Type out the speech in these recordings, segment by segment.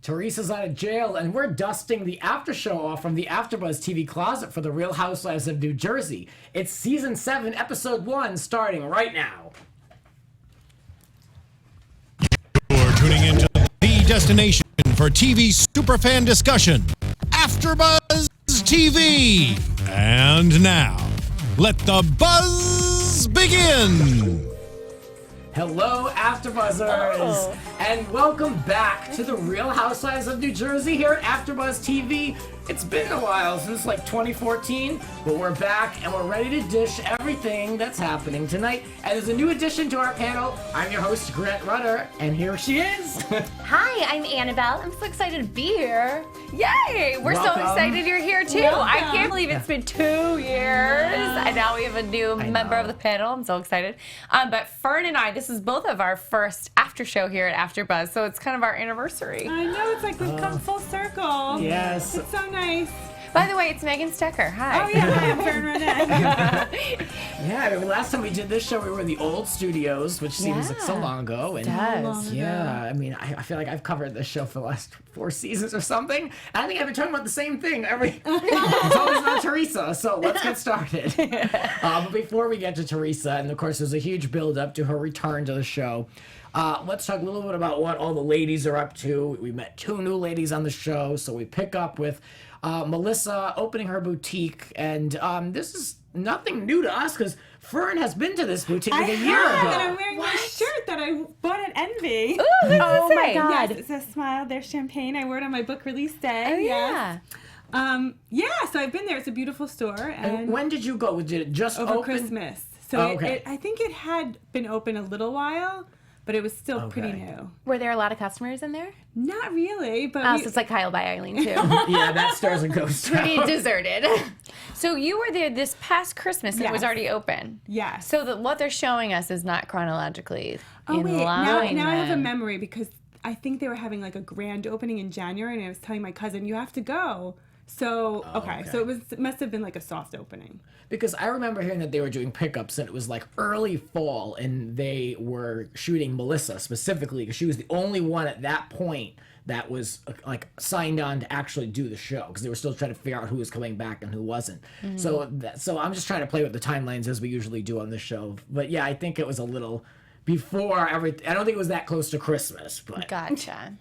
Teresa's out of jail, and we're dusting the after show off from the AFTERBUZZ TV closet for the Real Housewives of New Jersey. It's Season 7, Episode 1, starting right now. You're tuning into the destination for TV superfan discussion, AFTERBUZZ TV. And now, let the buzz begin. Hello, AfterBuzzers, and welcome back to the Real Housewives of New Jersey here at AFTERBUZZ TV. It's been a while, since like 2014, but we're back and we're ready to dish everything that's happening tonight. And there's a new addition to our panel. I'm your host, Grant Rutter, and here she is. Hi, I'm Annabelle. I'm so excited to be here. Yay! We're so excited you're here too. Welcome. I can't believe it's been 2 years. And now we have a new member of the panel. I'm so excited. But Fern and I, this is both of our first after show here at AfterBuzz, so it's kind of our anniversry. I know, it's like we've come full circle. Yes. It's so nice. By the way, it's Megan Stecher. Hi. Oh yeah, hi, I'm Fern Ronay. Yeah, I mean, last time we did this show, we were in the old studios, which seems like so long ago. And yeah, I mean, I feel like I've covered this show for the last 4 seasons or something. And I think I've been talking about the same thing it's always about Teresa, so let's get started. But before we get to Teresa, and of course there's a huge build-up to her return to the show, let's talk a little bit about what all the ladies are up to. We met 2 new ladies on the show, so we pick up with Melissa opening her boutique, and this is nothing new to us because Fern has been to this boutique like a year ago. And I'm wearing my shirt that I bought at Envy. Ooh, oh my God. Yes, it says Smile, there's champagne. I wore it on my book release day. Oh, yeah. Yes. So I've been there. It's a beautiful store. And when did you go? Did it just over open? Christmas. So I think it had been open a little while, but it was still pretty new. Were there a lot of customers in there? Not really, but Oh, so it's like Kyle by Eileen too. Yeah, that stars and ghosts. Pretty deserted. So you were there this past Christmas and it was already open. Yes. So what they're showing us is not chronologically in line. Now I have a memory because I think they were having like a grand opening in January, and I was telling my cousin, you have to go. So, so it must have been like a soft opening. Because I remember hearing that they were doing pickups, and it was like early fall, and they were shooting Melissa specifically because she was the only one at that point that was like signed on to actually do the show because they were still trying to figure out who was coming back and who wasn't. So I'm just trying to play with the timelines as we usually do on the show. But yeah, I think it was a little before everything. I don't think it was that close to Christmas, but Gotcha.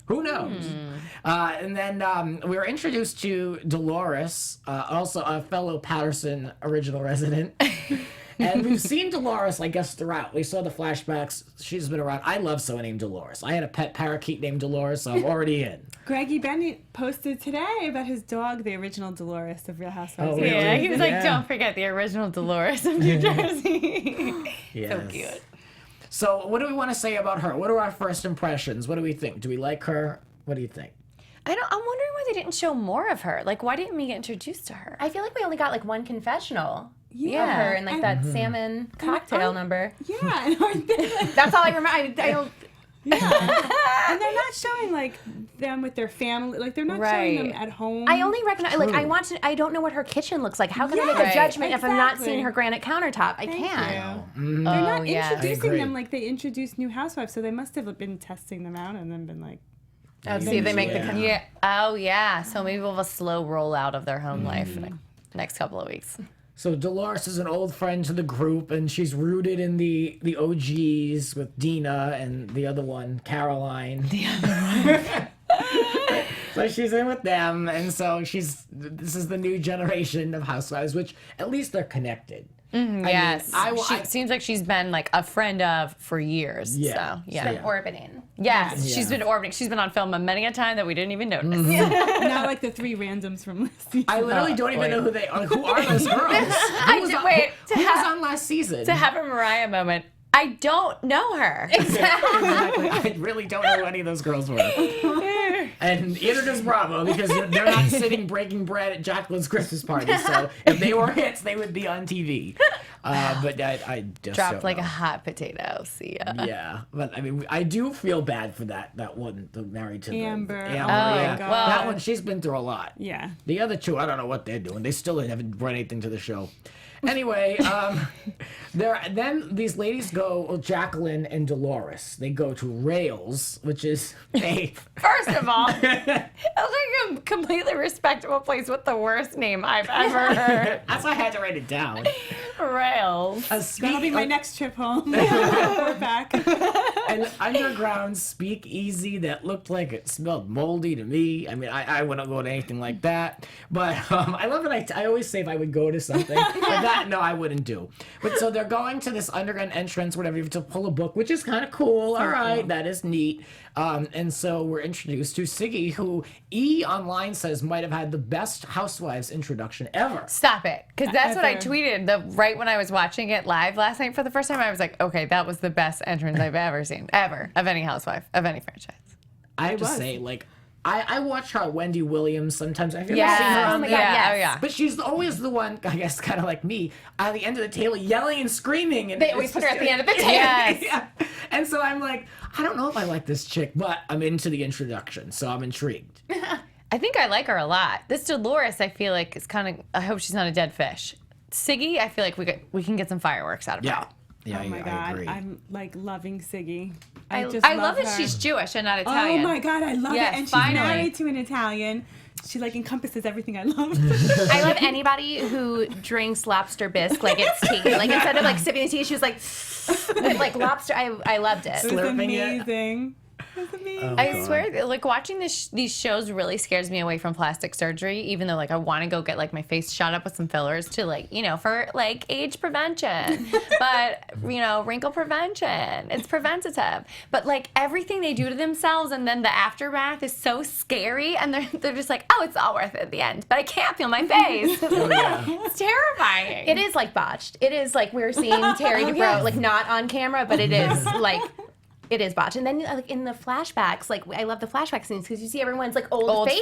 who knows? And then we were introduced to Dolores, also a fellow Patterson original resident. And we've seen Dolores, I guess, throughout. We saw the flashbacks. She's been around. I love someone named Dolores. I had a pet parakeet named Dolores, so I'm already in. Greggy Bennett posted today about his dog, the original Dolores of Real Housewives. Oh, really? Yeah, he was like, don't forget the original Dolores of New Jersey. Yes. So cute. So what do we want to say about her? What are our first impressions? What do we think? Do we like her? What do you think? I'm wondering why they didn't show more of her. Like, why didn't we get introduced to her? I feel like we only got like one confefessional of Yeah. her and like that salmon cocktail number. Yeah, and aren't they like, That's all I remember. I don't. and they're not showing like them with their family. Like they're not showing them at home. I only recognize like I don't know what her kitchen looks like. How can I make a judgment if I'm not seeing her granite countertop? I can't. They're not yeah. introducing them like they introduced New Housewives, so they must have been testing them out and then been like, See if they make the Oh yeah. So maybe we'll have a slow rollout of their home life in the next couple of weeks. So Dolores is an old friend to the group, and she's rooted in the OGs with Dina and the other one, Caroline. The other one. So she's in with them, and so this is the new generation of housewives, which at least they're connected. Yes. She seems like she's been like a friend of for years. Yeah. So, yeah. She's been orbiting. Yes, she's been orbiting. She's been on film many a time that we didn't even notice. not like the 3 randoms from last season. I literally don't even know who they are. Who are those girls? Who was on last season? To have a Mariah moment, I don't know her. Exactly. I really don't know who any of those girls were. And neither does Bravo, because they're not sitting breaking bread at Jacqueline's Christmas party. So if they were hits, they would be on TV. But I just Dropped don't like know. a hot potato. See ya. Yeah, but I mean, I do feel bad for that one, the married to Amber. Amber. Oh my Yeah. God. Well, That one, she's been through a lot. Yeah. The other 2, I don't know what they're doing. They still haven't brought anything to the show. Anyway, then these ladies go Jacqueline and Dolores, they go to Rails, which is First of all, it's like a completely respectable place with the worst name I've ever heard. That's why I had to write it down. Rails. That'll be my next trip home. We're back. An underground speakeasy that looked like it smelled moldy to me. I mean, I wouldn't go to anything like that. But I love it. I always say if I would go to something like that, no, I wouldn't do. But so they're going to this underground entrance, whatever, you have to pull a book, which is kind of cool. All right, that is neat. And so we're introduced to Siggy, who online says might have had the best Housewives introduction ever. Stop it. Because that's what I tweeted right when I was watching it live last night for the first time. I was like, okay, that was the best entrance I've ever seen, ever, of any housewife, of any franchise. I have to say, like, I watch her Wendy Williams sometimes. I've seen her Oh on my there. God, yes. Oh, yeah. But she's always the one, I guess, kind of like me, at the end of the table yelling and screaming. And They always put her at the end of the table. Yes. Yeah. And so I'm like, I don't know if I like this chick, but I'm into the introduction, so I'm intrigued. I think I like her a lot. This Dolores, I feel like, is kind of, I hope she's not a dead fish. Siggy, I feel like we can get some fireworks out of her. Yeah. Yeah, Oh my I God, agree. I'm like loving Siggy. I just love that her. she's Jewish and not Italian. Oh my God, I love Yes, it. And she's finally. married to an Italian. She like encompasses everything I love. I love anybody who drinks lobster bisque like it's tea. Like instead of like sipping the tea, she was like, with like lobster. I loved it. It was Slurping it. amazing. It was amazing. I swear, like watching these shows really scares me away from plastic surgery. Even though, like, I want to go get like my face shot up with some fillers to, like, you know, for like age prevention, but you know, wrinkle prevention. It's preventative. But like everything they do to themselves, and then the aftermath is so scary, and they're just like, oh, it's all worth it at the end. But I can't feel my face. It's terrifying. It is like botched. It is like we're seeing Terry Dubrow, like not on camera, but it is like. It is botched. And then like in the flashbacks, like I love the flashback scenes because you see everyone's like old faces.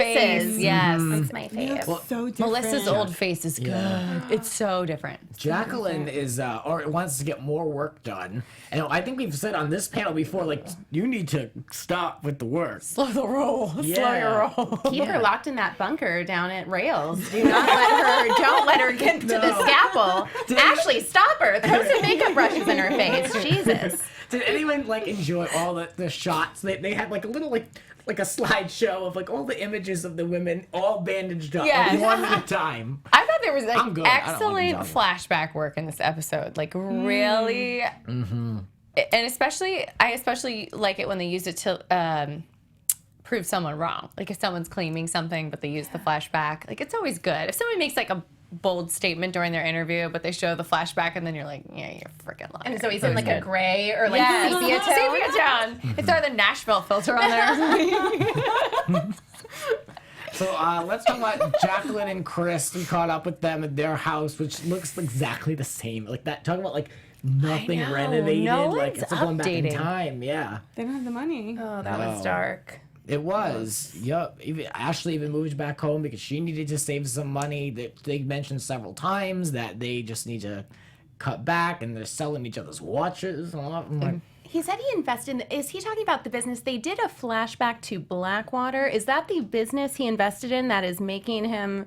Face. Yes. That's my favorite. So different. Melissa's old face is good. It's so different. Jacqueline is, or wants to get more work done. And I think we've said on this panel before, like, you need to stop with the work. Slow the roll. Slow your roll. Keep her locked in that bunker down at Rails. Don't let her get to the scalpel. Ashley, stop her. Throw some makeup brushes in her face. Jesus. Did anyone like enjoy all the shots? They had like a little like a slideshow of like all the images of the women all bandaged up, Yes. one at a time. I thought there was like I'm good. I don't excellent like flashback work in this episode. Like really, and especially I especially like it when they used it to prove someone wrong. Like if someone's claiming something, but they use the flashback. Like it's always good. If someone makes like a bold statement during their interview, but they show the flashback, and then you're like, yeah, you're freaking lying. And it's always in like a gray or like sepia tone. Sepia tone. It's the Nashville filter on there. So let's talk about Jacqueline and Chris. We caught up with them at their house, which looks exactly the same. Like that. Talking about like nothing I know. renovated. No like one's it's like going back in updating. time. Yeah. They don't have the money. Oh, that was dark. It was. Yup. Even Ashley even moved back home because she needed to save some money. They mentioned several times that they just need to cut back, and they're selling each other's watches. And all that. I'm like, He said he invested is he talking about the business? They did a flashback to Blackwater. Is that the business he invested in that is making him...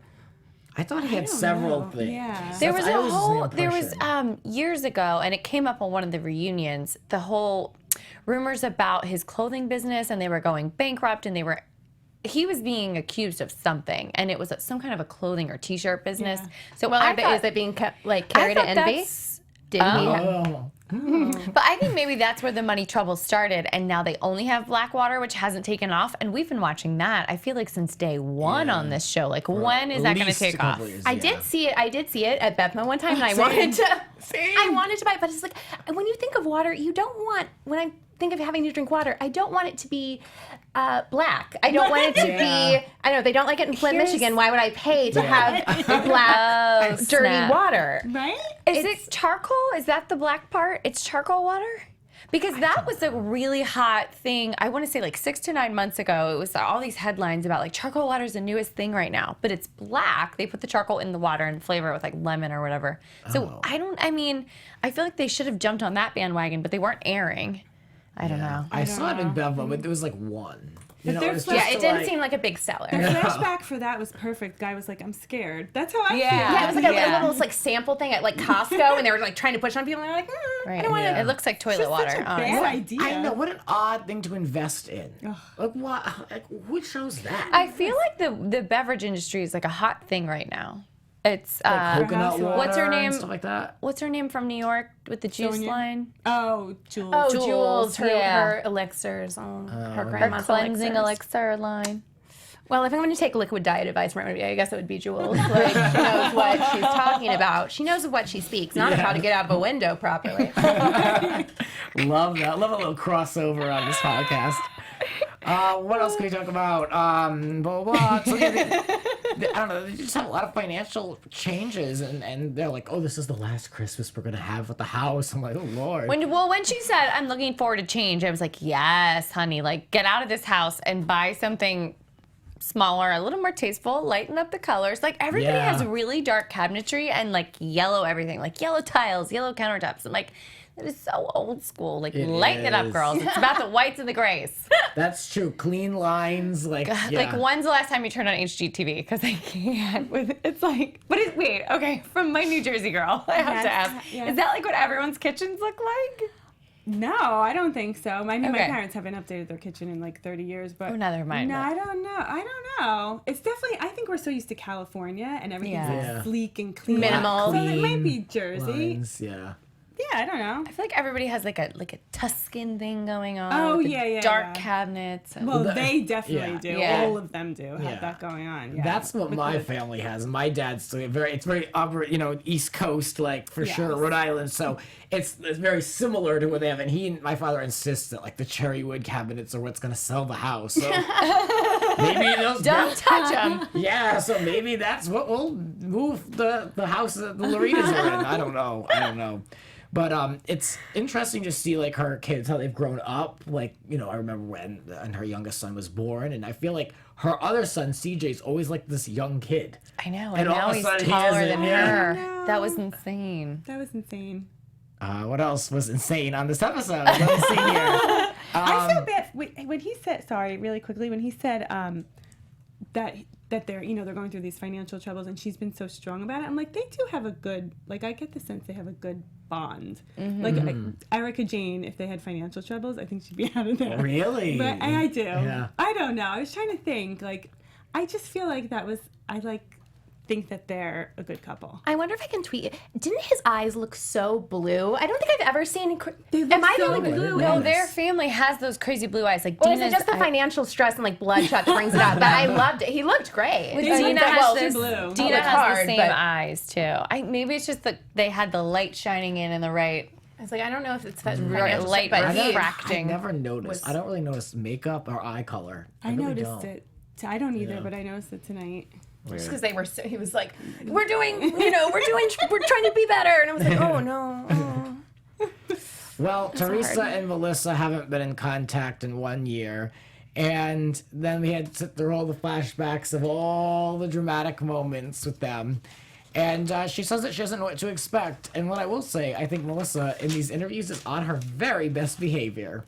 I thought he had several things. Yeah. There was I always the there was impression. years ago, and it came up on one of the reunions, the whole rumors about his clothing business, and they were going bankrupt, and he was being accused of something, and it was some kind of a clothing or t-shirt business. Yeah. So Well, I thought, is it being carried to thought envy? that's- Did he? Oh. But I think maybe that's where the money trouble started, and now they only have Blackwater, which hasn't taken off, and we've been watching that, I feel like, since day one on this show. Like, when is At that going to least a take off? couple years, I yeah. did see it at Bethma one time, and I wanted to. I wanted to buy it, but it's like when you think of water, you don't want. When I think of having to drink water, I don't want it to be black. I don't want it to be. I know they don't like it in Flint, Michigan. Why would I pay to have black, dirty snap. water? Right? Is it charcoal? Is that the black part? It's charcoal water? Because that was a really hot thing. I want to say like 6 to 9 months ago. It was all these headlines about like charcoal water is the newest thing right now, but it's black. They put the charcoal in the water and flavor it with like lemon or whatever. So I feel like they should have jumped on that bandwagon, but they weren't airing. I don't know. I saw it in Bevmo, but there was like one. You know, their it's flash- just Yeah, it to, didn't like- seem like a big seller. The flashback for that was perfect. Guy was like, I'm scared. That's how I feel. Yeah, it was like a Yeah. little like sample thing at like Costco, and they were like trying to push on people, and they're like, I don't want to. Yeah. It looks like toilet It's water. such a honestly. bad idea. I know, what an odd thing to invest in. Like, what? Like, who chose that? I feel like the beverage industry is like a hot thing right now. It's Like coconut Housewives. water What's her name? and stuff like that. what's her name from New York with the juice Sonia? line? Oh, Jules. Oh, Jules, Jules, her, yeah. her elixirs, her Her grandma's cleansing elixirs. elixir line. Well, if I'm going to take liquid diet advice from everybody, I guess it would be Jules. Like, she knows what she's talking about. She knows of what she speaks, not of how to get out of a window properly. Love that. Love a little crossover on this podcast. What else can we talk about? Blah, blah, blah. So, yeah, I don't know. They just have a lot of financial changes, and they're like, oh, this is the last Christmas we're going to have with the house. I'm like, oh, Lord. When she said, I'm looking forward to change, I was like, yes, honey, like get out of this house and buy something smaller, a little more tasteful, lighten up the colors. Like everybody Yeah. has really dark cabinetry and like yellow everything, like yellow tiles, yellow countertops. I'm like, that is so old school. Like lighten it up, is. girls. It's about the whites and the grays. That's true. Clean lines. Like, yeah. Like when's the last time you turned on HGTV? Because I can't with it's like, wait, okay, from my New Jersey girl, I have to Yes, ask, yes. is that like what everyone's kitchens look like? No, I don't think so. I mean, my Okay. parents haven't updated their kitchen in like 30 years, but Oh, neither mind, No, but- I don't know. I don't know. It's definitely. I think we're so used to California and everything's Yeah. like Yeah. sleek and clean. Minimal. So it might be Clean Jersey. lines, yeah. Yeah, I don't know. I feel like everybody has like a Tuscan thing going on. Oh, with the yeah, dark yeah. cabinets. And Well, that- they definitely yeah. do. Yeah. All of them do have Yeah. that going on. Yeah. That's what With my the- family has. My dad's it's very upper, East Coast, like for sure, Yes. Rhode Island. So it's very similar to what they have. And my father insists that like the cherry wood cabinets are what's going to sell the house. So maybe those don't touch them. Yeah, so maybe that's what will move the house that the Loritas are in. I don't know. But it's interesting to see like her kids, how they've grown up. Like, I remember when her youngest son was born, and I feel like her other son, CJ's always like this young kid. I know, And and all now of a he's sudden he taller isn't, than yeah. her. I know. That was insane. That was insane. What else was insane on this episode? Let me see here. I feel bad when he said. Sorry, really quickly. When he said that they're they're going through these financial troubles and she's been so strong about it. I'm like, they do have a good, like, I get the sense they have a good bond. Like Erica Jane, if they had financial troubles, I think she'd be out of there. Really? But I do. Yeah. I don't know. I was trying to think. Like, I just feel like I think that they're a good couple. I wonder if I can tweet. Didn't his eyes look so blue? I don't think I've ever seen. They look Am I the so only blue. No, Yes. their family has those crazy blue eyes. Like Or is it Dina's just the financial stress and like bloodshot that brings it out? But I loved it. He looked great. They Dina look has well, this, blue. Dina Look has hard, the same but- eyes too. Maybe it's just that they had the light shining in the right. I was like, I don't know if it's that Right, financial light stress, but right. he, refracting. I never noticed. I don't really notice makeup or eye color. I really noticed don't. it. I don't either, Yeah. but I noticed it tonight. just because they were, he was like, we're trying to be better, and I was like, oh no. Well, Teresa hard. and Melissa haven't been in contact in 1 year. And then we had to sit through all the flashbacks of all the dramatic moments with them. And she says that she doesn't know what to expect. And what I will say, I think Melissa in these interviews is on her very best behavior.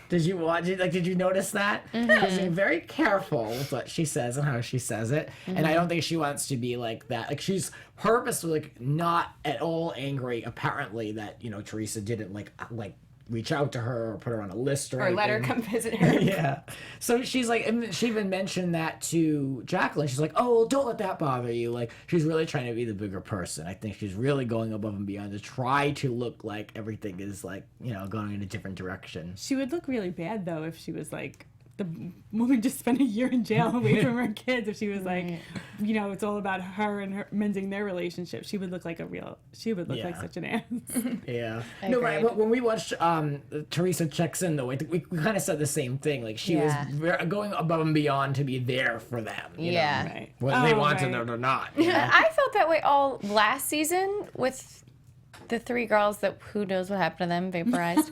Did you watch it? Like, did you notice that? Because she's very careful with what she says and how she says it. And I don't think she wants to be like that. Like, she's purposely like not at all angry, apparently, that, Teresa didn't like reach out to her or put her on a list or Or let her anything. come visit her. Yeah. So she's like, and she even mentioned that to Jacqueline. She's like, oh, well, don't let that bother you. Like, she's really trying to be the bigger person. I think she's really going above and beyond to try to look like everything is like, going in a different direction. She would look really bad though if she was like the woman just spent a year in jail away from her kids. If she was like, it's all about her and her mending their relationship. She would look like she would look like Yeah. such an ass. Yeah. No, right. But when we watched Teresa Checks In, though, I think we kind of said the same thing. Like, she was going above and beyond to be there for them. You Yeah. know, Right. whether they Oh, wanted right. it or not. I felt that way all last season with the three girls that who knows what happened to them, vaporized.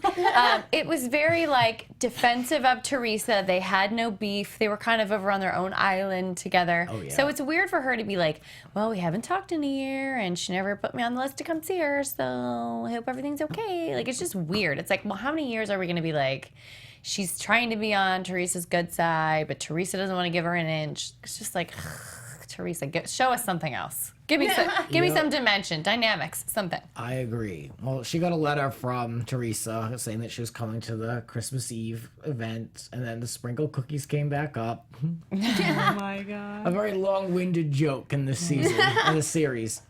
It was very like defensive of Teresa. They had no beef. They were kind of over on their own island together. Oh, yeah. So it's weird for her to be like, well, we haven't talked in a year and she never put me on the list to come see her. So I hope everything's okay. Like, it's just weird. It's like, well, how many years are we going to be like, she's trying to be on Teresa's good side, but Teresa doesn't want to give her an inch. It's just like, Teresa, show us something else. Give me some dimension, dynamics, something. I agree. Well, she got a letter from Teresa saying that she was coming to the Christmas Eve event, and then the sprinkle cookies came back up. Oh my God. A very long-winded joke in this season, in the series.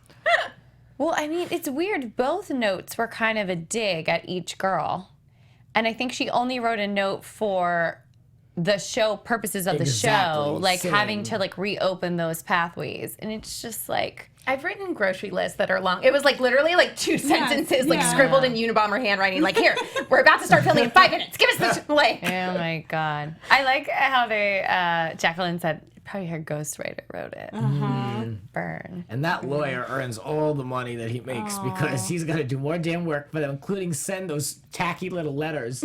Well, I mean, it's weird. Both notes were kind of a dig at each girl. And I think she only wrote a note for the show purposes of the show, like having to like reopen those pathways. And it's just like, I've written grocery lists that are long. It was like literally like 2 sentences, like scribbled in Unabomber handwriting. Like, here, we're about to start filming in 5 minutes. Give us this. Like, oh my God. I like how they, Jacqueline said, probably her ghostwriter wrote it. Burn. And that lawyer earns all the money that he makes because he's got to do more damn work for them, including send those tacky little letters,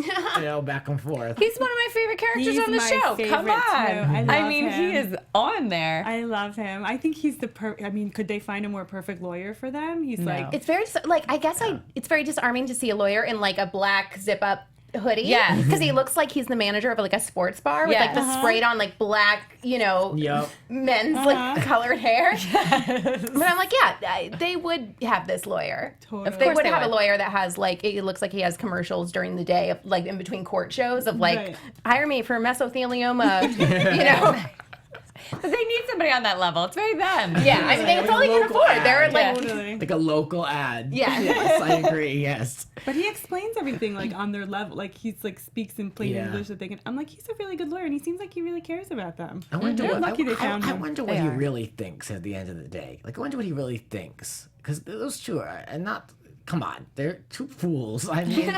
back and forth. He's one of my favorite characters on the my show. favorite Come on. too. I mean, him. he is on there. I love him. I think he's the could they find a more perfect lawyer for them? He's like, it's very, like, I guess it's very disarming to see a lawyer in like a black zip-up hoodie. Yeah. Because he looks like he's the manager of like a sports bar with like the sprayed on like black, men's like colored hair. But I'm like, yeah, they would have this lawyer. Totally. They would have a lawyer that has like, it looks like he has commercials during the day of like in between court shows of like, hire me for mesothelioma, But they need somebody on that level. It's very them. Yeah, I mean, it's all they can afford. They're like, like a local ad. Yeah. Yes, I agree. Yes. But he explains everything like on their level. Like he's like speaks in plain English that they can. I'm like, he's a really good lawyer, and he seems like he really cares about them. I wonder They're what, lucky they found I him. wonder what he really thinks at the end of the day. Like, I wonder what he really thinks. Because those two are not, come on, they're two fools. I mean,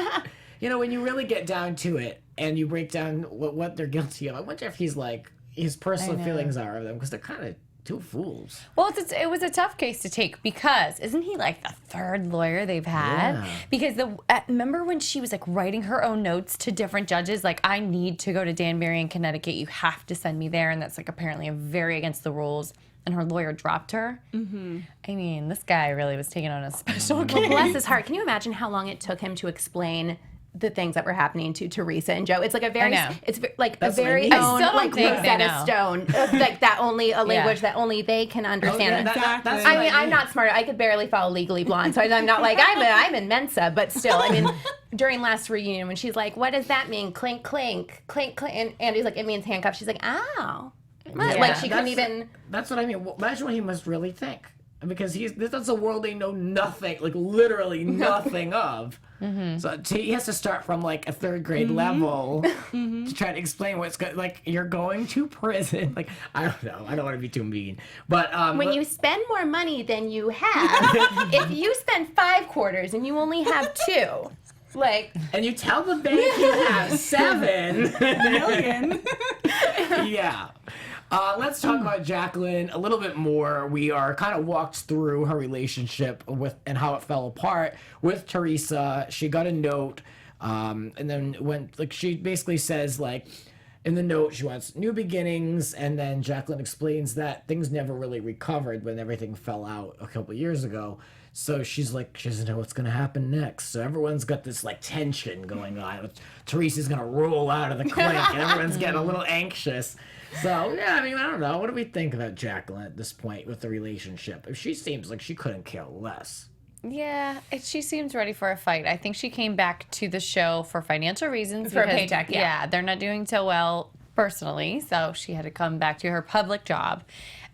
when you really get down to it and you break down what they're guilty of, I wonder if he's like, his personal feelings are of them, because they're kind of two fools. Well, it was a tough case to take because isn't he like the third lawyer they've had? Yeah. Because remember when she was like writing her own notes to different judges, like, I need to go to Danbury in Connecticut. You have to send me there, and that's like apparently very against the rules. And her lawyer dropped her. Mm-hmm. I mean, this guy really was taking on a special case. well, bless his heart. Can you imagine how long it took him to explain the things that were happening to Teresa and Joe? It's like a very, it's like That's a very what I mean. own, I still don't like think they Rosetta know. Stone, like that only a language that only they can understand. That's I mean, I'm not smart. I could barely follow Legally Blonde, so I'm not like I'm in Mensa, but still, I mean, during last reunion when she's like, "What does that mean? Clink, clink, clink, clink," and Andy's like, "It means handcuffs." She's like, "Oh," like she couldn't even. That's what I mean. Well, imagine what he must really think, because that's a world they know nothing, like literally nothing of. Mm-hmm. So he has to start from like a third grade level to try to explain what's good. Like, you're going to prison. Like, I don't know. I don't want to be too mean, but when you spend more money than you have, if you spend 5 quarters and you only have 2, like, and you tell the bank you have 7 million. Yeah. Let's talk about Jacqueline a little bit more. We are kind of walked through her relationship with and how it fell apart with Teresa. She got a note, and then she basically says, like, in the note she wants new beginnings, and then Jacqueline explains that things never really recovered when everything fell out a couple years ago. So she's like, she doesn't know what's going to happen next. So everyone's got this like tension going on. Teresa's going to roll out of the clink, and everyone's getting a little anxious. So, yeah, I mean, I don't know. What do we think about Jacqueline at this point with the relationship? She seems like she couldn't care less. Yeah, she seems ready for a fight. I think she came back to the show for financial reasons. For a paycheck, yeah. They're not doing so well personally, so she had to come back to her public job.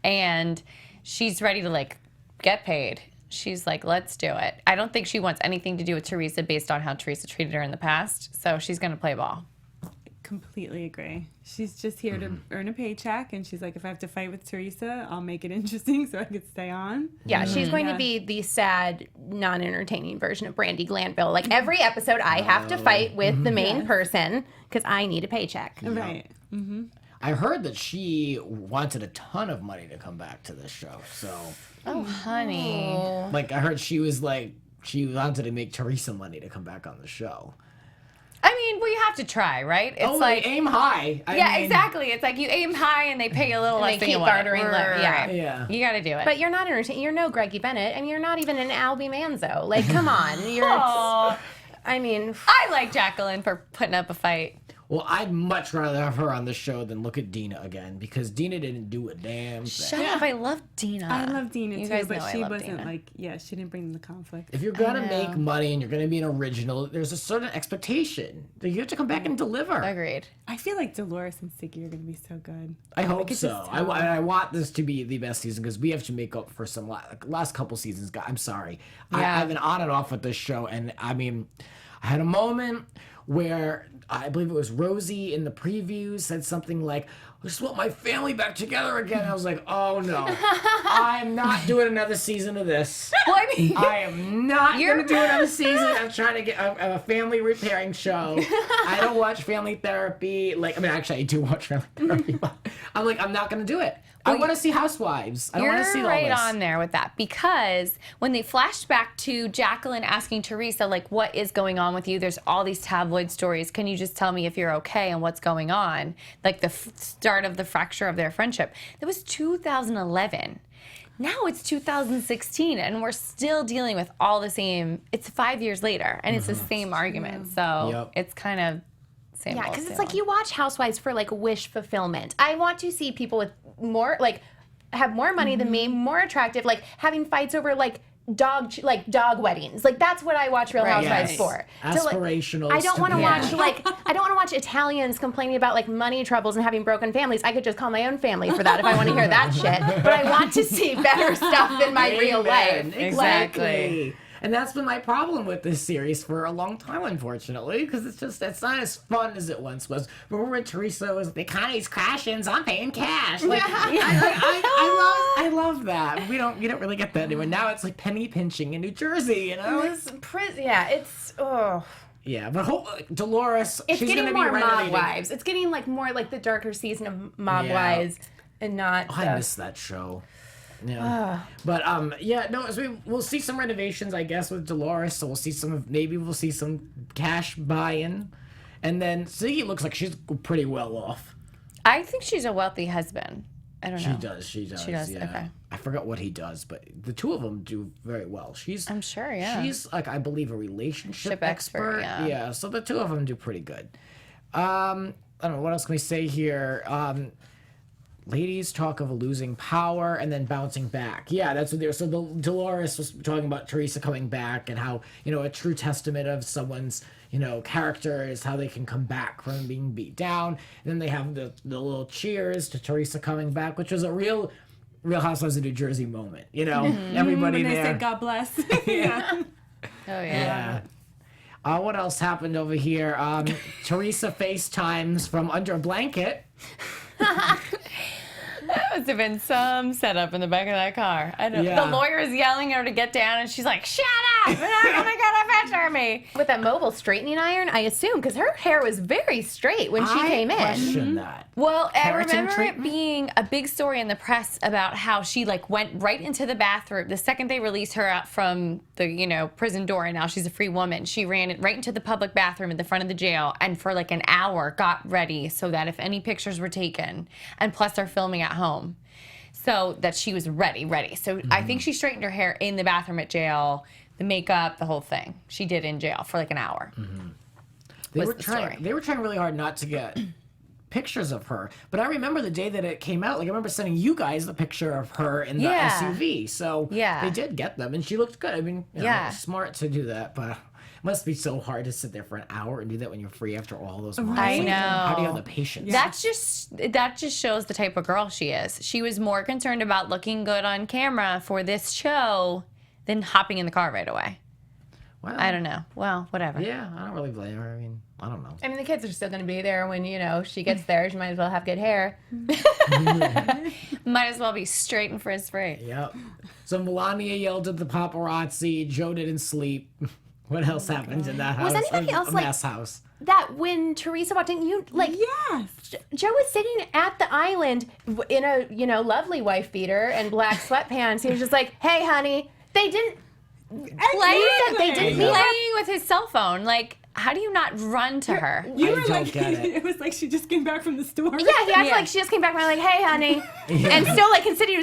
And she's ready to, like, get paid. She's like, let's do it. I don't think she wants anything to do with Teresa based on how Teresa treated her in the past, so she's going to play ball. Completely agree. She's just here to earn a paycheck, and she's like, if I have to fight with Teresa, I'll make it interesting so I could stay on. Yeah, she's going to be the sad, non-entertaining version of Brandy Glanville. Like, every episode, I have to fight with the main person because I need a paycheck. Right. Mm-hmm. I heard that she wanted a ton of money to come back to this show. So, oh, honey. Like, I heard she wanted to make Teresa money to come back on the show. I mean, well, you have to try, right? It's like aim high. I mean, exactly. It's like you aim high and they pay a little less they than keep you want. bartering low. Yeah. You got to do it. But you're not entertaining. You're no Greggy Bennett. I mean, you're not even an Albie Manzo. Like, come on. You're. Aw. I mean, I like Jacqueline for putting up a fight. Well, I'd much rather have her on the show than look at Dina again because Dina didn't do a damn thing. Shut up! I love Dina. I love Dina You too, guys but know I she love wasn't Dina. like, she didn't bring the conflict. If you're gonna make money and you're gonna be an original, there's a certain expectation. You have to come back and deliver. Agreed. I feel like Dolores and Siggy are going to be so good. I hope could so. just I want this to be the best season because we have to make up for some last couple seasons. I'm sorry. I've been on and off with this show, and I mean, I had a moment where I believe it was Rosie in the preview said something like, I just want my family back together again. I was like, oh no, I'm not doing another season of this. Well, I mean, I am not going to do another season. I'm trying to get a family repairing show. I don't watch family therapy. Actually, I do watch family therapy, but I'm like, I'm not going to do it. I want to see Housewives. I don't want to see all right this. on there with that because when they flashed back to Jacqueline asking Teresa, like, what is going on with you? There's all these tabloid stories. Can you just tell me if you're okay and what's going on? Like the start of the fracture of their friendship. That was 2011. Now it's 2016 and we're still dealing with all the same. It's 5 years later and it's the same argument. So it's kind of same Yeah, old, because it's same like you watch Housewives for like wish fulfillment. I want to see people with more have more money than me, more attractive, like having fights over like dog weddings. Like that's what I watch Real Housewives Yes. for. Aspirational. I don't want to stupidity. watch I don't want to watch Italians complaining about like money troubles and having broken families. I could just call my own family for that if I want to hear that shit. But I want to see better stuff in my real life. Exactly. And that's been my problem with this series for a long time, unfortunately, because it's not as fun as it once was. Remember when Teresa was, the economy's crashing, so I'm paying cash. Like, I love that. You don't really get that anymore. Now it's like penny pinching in New Jersey, you know? Yeah, but Dolores, It's she's getting gonna more be Mob renovating. Wives. It's getting like more like the darker season of Mob Yeah. Wives and not. Oh, I miss that show. Yeah, but we'll see some renovations, I guess, with Dolores. So we'll see some cash buy-in, and then Ziggy looks like she's pretty well off. I think she's a wealthy husband. I don't know. She does. She does, Yeah. okay. I forgot what he does, but the two of them do very well. I'm sure, yeah. She's like, I believe, a relationship expert, expert. yeah. So the two of them do pretty good. I don't know what else can we say here. Ladies talk of losing power and then bouncing back. Yeah, that's what they're. So Dolores was talking about Teresa coming back and how, a true testament of someone's, character is how they can come back from being beat down. And then they have the little cheers to Teresa coming back, which was a real Housewives of New Jersey moment. Everybody when they there. said God bless. Yeah. Oh, yeah. Yeah. What else happened over here? Teresa FaceTimes from under a blanket. That must have been some setup in the back of that car. I know. Yeah. The lawyer is yelling at her to get down, and she's like, "Shut up! You're not gonna get a picture of me." With that mobile straightening iron, I assume, because her hair was very straight when she came in. I question that. Well, I Keratin remember it treatment? being a big story in the press about how she went right into the bathroom the second they released her out from the prison door, and now she's a free woman. She ran it right into the public bathroom at the front of the jail, and for like an hour got ready so that if any pictures were taken, and plus they're filming at home, so that she was ready. So I think she straightened her hair in the bathroom at jail, the makeup, the whole thing. She did in jail for like an hour. They was were the trying. story. They were trying really hard not to get pictures of her. But I remember the day that it came out. Like I remember sending you guys the picture of her in the Yeah. SUV. So Yeah. they did get them, and she looked good. I mean, Yeah. smart to do that, but. It must be so hard to sit there for an hour and do that when you're free after all those months. I Like, know. How do you have the patience? That just shows the type of girl she is. She was more concerned about looking good on camera for this show than hopping in the car right away. Well, I don't know. Well, whatever. Yeah, I don't really blame her. I mean, I don't know. I mean, the kids are still going to be there when, she gets there. She might as well have good hair. Might as well be straight and frizz-free. Yep. So Melania yelled at the paparazzi. Joe didn't sleep. What else happened in that house? Was anybody else a mess house? That when Teresa walked in, Yes. Joe was sitting at the island in a, lovely wife beater and black sweatpants. He was just like, hey, honey, they didn't. They didn't meet her. Playing with his cell phone. Like, how do you not run to her? You I were don't like, get it. it was like she just came back from the store. Yeah, he acted Yeah. like she just came back and was like, hey, honey. And still, continued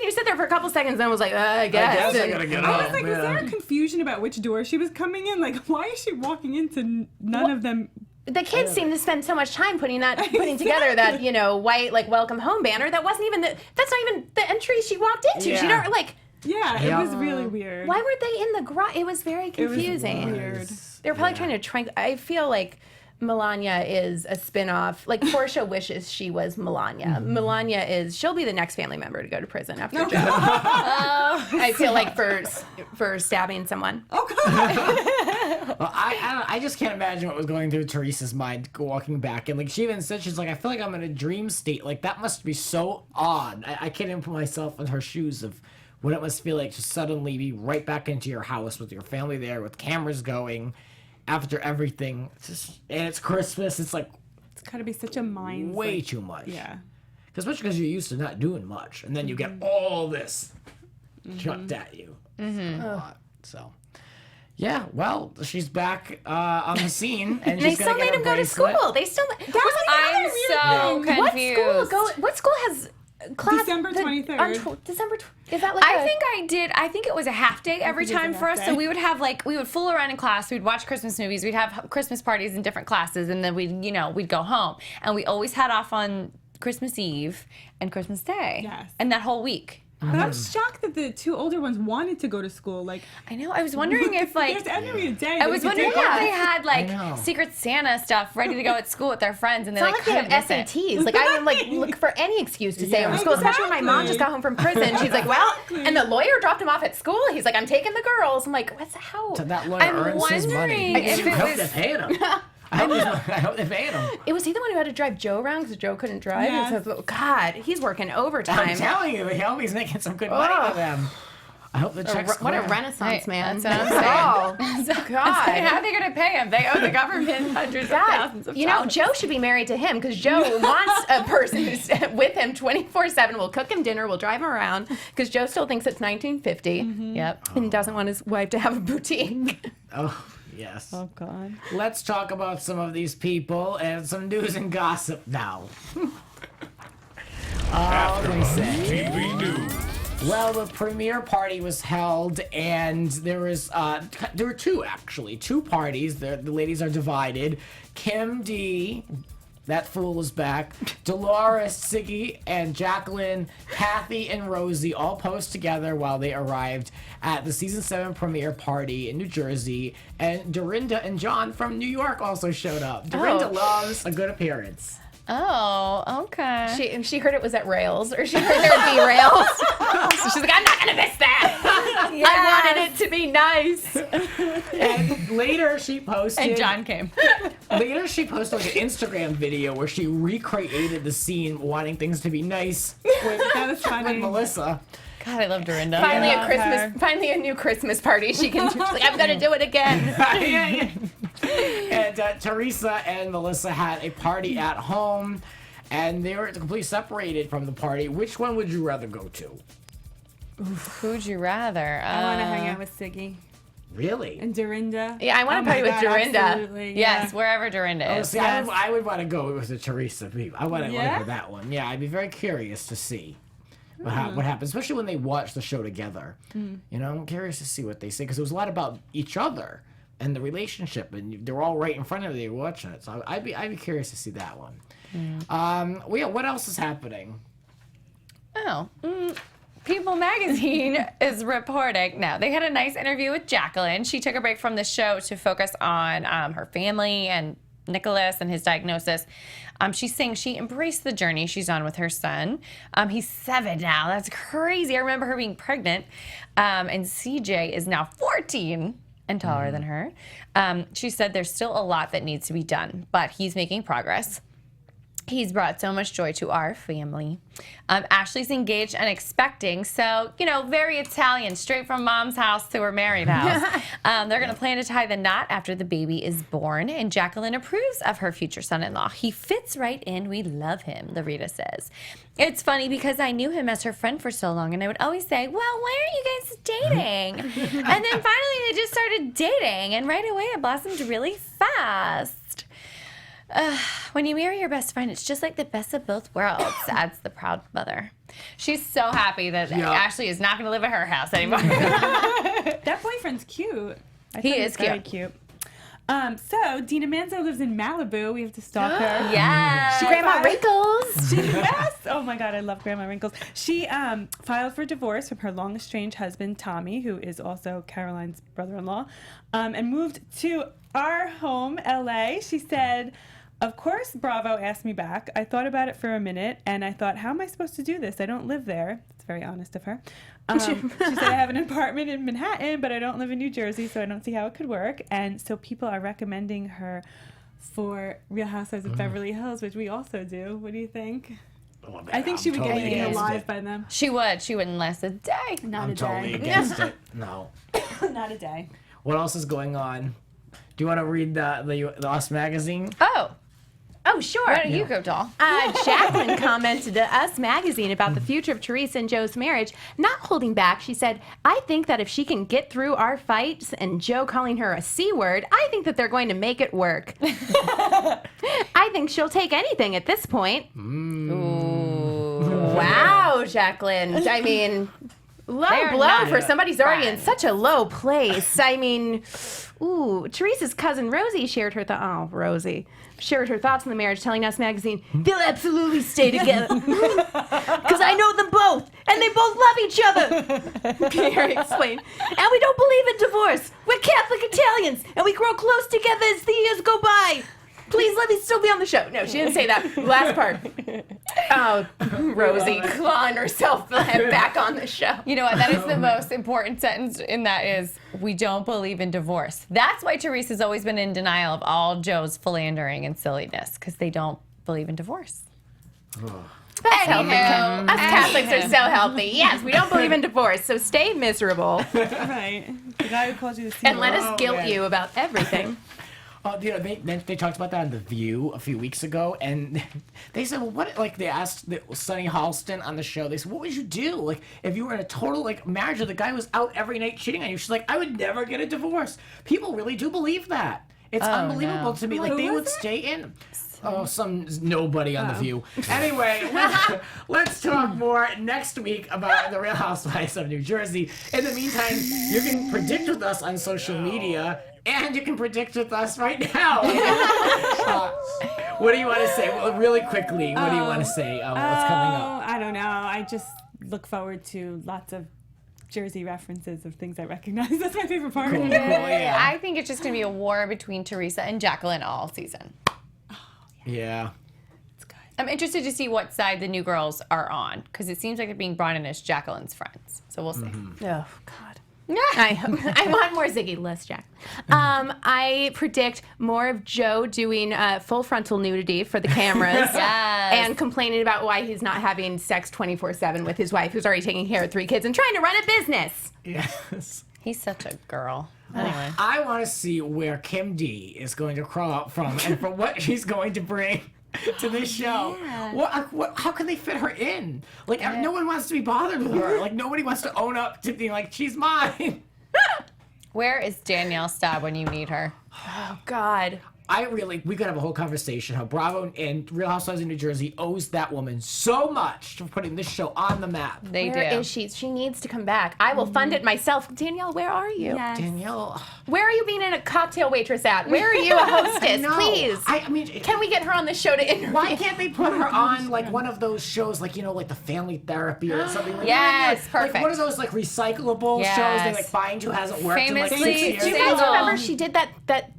to sit there for a couple seconds and then was like, I guess. I gotta get I up. was like, was there a confusion about which door she was coming in? Like, why is she walking into none of them the kids seem to spend so much time putting together that, you know, white, like, welcome home banner. That's not even the entry she walked into. Yeah. She don't, like... Yeah, it was really weird. Why were they in the garage? It was very confusing. Weird. They were probably trying to I feel like Melania is a spin-off. Like, Portia wishes she was Melania. Melania she'll be the next family member to go to prison after Joe. I feel like for stabbing someone. Well, I just can't imagine what was going through Teresa's mind walking back. And, like, she even said, she's like, I feel like I'm in a dream state. Like, that must be so odd. I can't even put myself in her shoes of what it must feel like to suddenly be right back into your house with your family there, with cameras going, after everything. And it's Christmas. It's like... It's got to be such a mind... Way too much. Yeah. Especially because you're used to not doing much. And then you get all this chucked at you. A lot. So... Yeah, well, she's back on the scene, and They she's still gonna made get him a go to bracelet. school. They still... I'm so confused. What school has... Class, December 23rd. Is that like I think it was a half day every think it was time a for half us. day. So we would fool around in class. We'd watch Christmas movies. We'd have Christmas parties in different classes, and then we'd go home. And we always had off on Christmas Eve and Christmas Day. Yes. And that whole week. But I'm shocked that the two older ones wanted to go to school. Like, I know. I was wondering if there's every day. I was wondering if they had I know. like Secret Santa stuff ready to go at school with their friends, and they It's like not like they couldn't have miss it. SATs. Like, I would like look for any excuse to stay home from school, especially when my mom just got home from prison. She's like, well, and the lawyer dropped him off at school. He's like, I'm taking the girls. I'm like, what's how? So that lawyer I'm earns his money. wondering if I it hope was- they paid him. I hope they paid him. Was he the one who had to drive Joe around because Joe couldn't drive? Yes. And so, God, he's working I'm overtime. telling you, I hope he's making some good money with them. I hope the checks What a clear. renaissance Hey, man. that's what I'm saying. Oh, God. How are they going to pay him? They owe the government hundreds of thousands of You know, dollars. Joe should be married to him because Joe wants a person who's with him 24/7, will cook him dinner, will drive him around because Joe still thinks it's 1950 Yep. and doesn't want his wife to have a boutique. Oh, yes. Oh, God. Let's talk about some of these people and some news and gossip now. What can I say? TV News. Well, the premiere party was held, and there were two parties. The ladies are divided. Kim D, that fool is back. Dolores, Siggy, and Jacqueline, Kathy, and Rosie all posed together while they arrived at the season 7 premiere party in New Jersey. And Dorinda and John from New York also showed up. Dorinda loves a good appearance. Oh, okay. She heard it was at Rails, or she heard there'd be Rails. So she's like, I'm not gonna miss that. I wanted it to be nice. And later she posted. And John came. Later she posted like an Instagram video where she recreated the scene wanting things to be nice That was with funny. Melissa. God, I love Dorinda. Finally a new Christmas party. She's like, I'm gonna do it again. And Teresa and Melissa had a party at home, and they were completely separated from the party. Which one would you rather go to? Who'd you rather? I want to hang out with Siggy Really? and Dorinda. Yeah, I want to Oh party my with God, Dorinda. absolutely, Yes, yeah. wherever Dorinda Oh, is. see, I would want to go with the Teresa. I want to Yeah? go that one. Yeah, I'd be very curious to see what happens, especially when they watch the show together. You know, I'm curious to see what they say because it was a lot about each other and the relationship, and they're all right in front of you watching it. So I'd be curious to see that one. What else is happening? Oh. People Magazine is reporting. No, they had a nice interview with Jacqueline. She took a break from the show to focus on her family and Nicholas and his diagnosis. She's saying she embraced the journey she's on with her son. He's 7 now. That's crazy. I remember her being pregnant. And CJ is now 14 and taller than her. She said there's still a lot that needs to be done, but he's making progress. He's brought so much joy to our family. Ashley's engaged and expecting, so, very Italian, straight from mom's house to her married house. They're going to plan to tie the knot after the baby is born, and Jacqueline approves of her future son-in-law. He fits right in. We love him, Larita says. It's funny because I knew him as her friend for so long, and I would always say, well, why aren't you guys dating? And then finally they just started dating, and right away it blossomed really fast. When you marry your best friend, it's just like the best of both worlds, adds the proud mother. She's so happy that Ashley is not going to live at her house anymore. That boyfriend's cute. He is Very cute. So Dina Manzo lives in Malibu. We have to stalk her. Yes. Grandma Wrinkles. Yes. Oh my God, I love Grandma Wrinkles. She filed for divorce from her long estranged husband, Tommy, who is also Caroline's brother-in-law, and moved to our home, LA. She said, "Of course, Bravo asked me back. I thought about it for a minute, and I thought, how am I supposed to do this? I don't live there." It's very honest of her. She said, "I have an apartment in Manhattan, but I don't live in New Jersey, so I don't see how it could work." And so people are recommending her for Real Housewives of Beverly Hills, which we also do. What do you think? Oh, man, I think she would totally get eaten against alive it. by them. She would. She wouldn't last a day. Not I'm a totally day. against it. No. Not a day. What else is going on? Do you want to read the Us magazine? Oh, sure. Why don't you go, doll? Jacqueline commented to Us Magazine about the future of Teresa and Joe's marriage. Not holding back, she said, "I think that if she can get through our fights and Joe calling her a C word, I think that they're going to make it work." "I think she'll take anything at this point." Ooh. Wow, Jacqueline. I mean, low They're blow not for somebody who's already in friends. such a low place. I mean, Teresa's cousin Rosie shared her shared her thoughts on the marriage, telling Us Magazine, "They'll absolutely stay together because I know them both, and they both love each other." Pierre explained, "And we don't believe in divorce. We're Catholic Italians, and we grow close together as the years go by. Please let me still be on the show." No, she didn't say that. Last part. Oh, Rosie clawing herself back on the show. You know what? That is the most important sentence in that is, we don't believe in divorce. That's why Teresa's always been in denial of all Joe's philandering and silliness, because they don't believe in divorce. That's healthy. Us Catholics are so healthy. Yes, we don't believe in divorce, so stay miserable Right. The guy who called you the C and let word. us guilt you about everything. They talked about that on The View a few weeks ago, and they said, well, what, like, they asked Sunny Halston on the show, they said, what would you do, like, if you were in a total, like, marriage with a guy who was out every night cheating on you? She's like, I would never get a divorce. People really do believe that. It's unbelievable to me. Like, they would stay in. Oh, some nobody on The View. Anyway, let's talk more next week about the Real Housewives of New Jersey. In the meantime, you can predict with us on social media, and you can predict with us right now. What do you want to say? Well, really quickly, what do you want to say? What's coming up? I don't know. I just look forward to lots of Jersey references of things I recognize. That's my favorite part. Cool, yeah. I think it's just going to be a war between Teresa and Jacqueline all season. Yeah. It's good. I'm interested to see what side the new girls are on, because it seems like they're being brought in as Jacqueline's friends. So we'll see. Oh, God. I want more Ziggy, less Jack. I predict more of Joe doing full frontal nudity for the cameras and complaining about why he's not having sex 24/7 with his wife, who's already taking care of 3 kids and trying to run a business. Yes. He's such a girl. Anyway. I want to see where Kim D is going to crawl up from and for what she's going to bring to this show. How can they fit her in? Like, no one wants to be bothered with her. Like, nobody wants to own up to being like, she's mine. Where is Danielle Staub when you need her? Oh, God. We could have a whole conversation how Bravo and Real Housewives of New Jersey owes that woman so much for putting this show on the map. They Where do. is she? She needs to come back. I will fund it myself. Danielle, where are you? Yes. Danielle. Where are you being a cocktail waitress at? Where are you a hostess? No. Please. I mean, Can we get her on the show to interview? why can't they put her on like one of those shows, like, you know, like the Family Therapy or something like Yes, that? perfect. Like one of those like recyclable Yes. shows they like find who hasn't worked in like 6 Famously years. Do you guys Single. remember she did that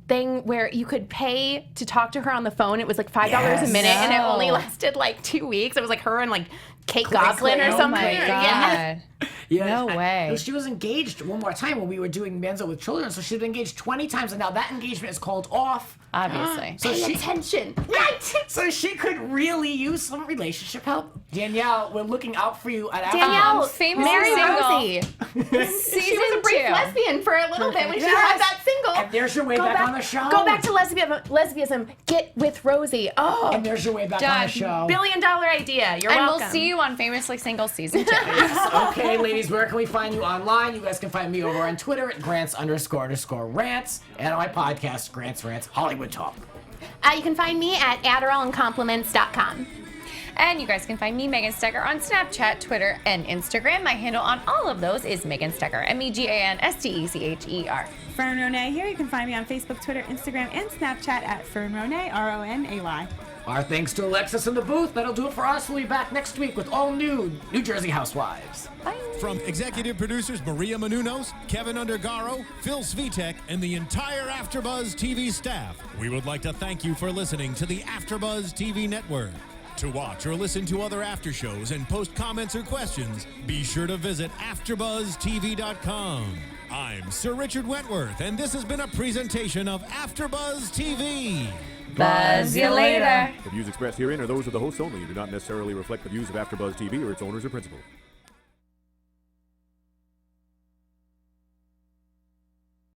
thing where you could pay to talk to her on the phone? It was like $5 a Yes. minute, and it No. only lasted like 2 weeks. It was like her and like Kate Clay, Goslin or oh something. Oh my Yeah. God. Yeah. No way. She was engaged one more time when we were doing Manzo with Children, so she'd been engaged 20 times, and now that engagement is called off. Obviously. So Pay she, attention. Right. so she could really use some relationship help. Danielle, we're looking out for you at Danielle, famously marry single. Rosie. She was a brief 2. lesbian for a little bit when she Yes. had that single. And there's your way back on the show. Go back to lesbianism. Get with Rosie. Oh, And there's your way back on Done. the show. $1 billion idea. You're And welcome. we'll see you on Famously Single Season 2. Okay, ladies, where can we find you online? You guys can find me over on Twitter at Grants__rants and on my podcast, Grants Rants Hollywood Talk. You can find me at AdderallAndCompliments.com. And you guys can find me, Megan Stecher, on Snapchat, Twitter, and Instagram. My handle on all of those is Megan Stecher, MEGANSTECHER. Fern Ronay here. You can find me on Facebook, Twitter, Instagram, and Snapchat at Fern Ronay, RONAY. Our thanks to Alexis in the booth. That'll do it for us. We'll be back next week with all new New Jersey Housewives. Bye. From executive producers Maria Menounos, Kevin Undergaro, Phil Svitek, and the entire AfterBuzz TV staff, we would like to thank you for listening to the AfterBuzz TV network. To watch or listen to other after shows and post comments or questions, be sure to visit AfterBuzzTV.com. I'm Sir Richard Wentworth, and this has been a presentation of AfterBuzz TV. Buzz you later. The views expressed herein are those of the hosts only and do not necessarily reflect the views of AfterBuzz TV or its owners or principals.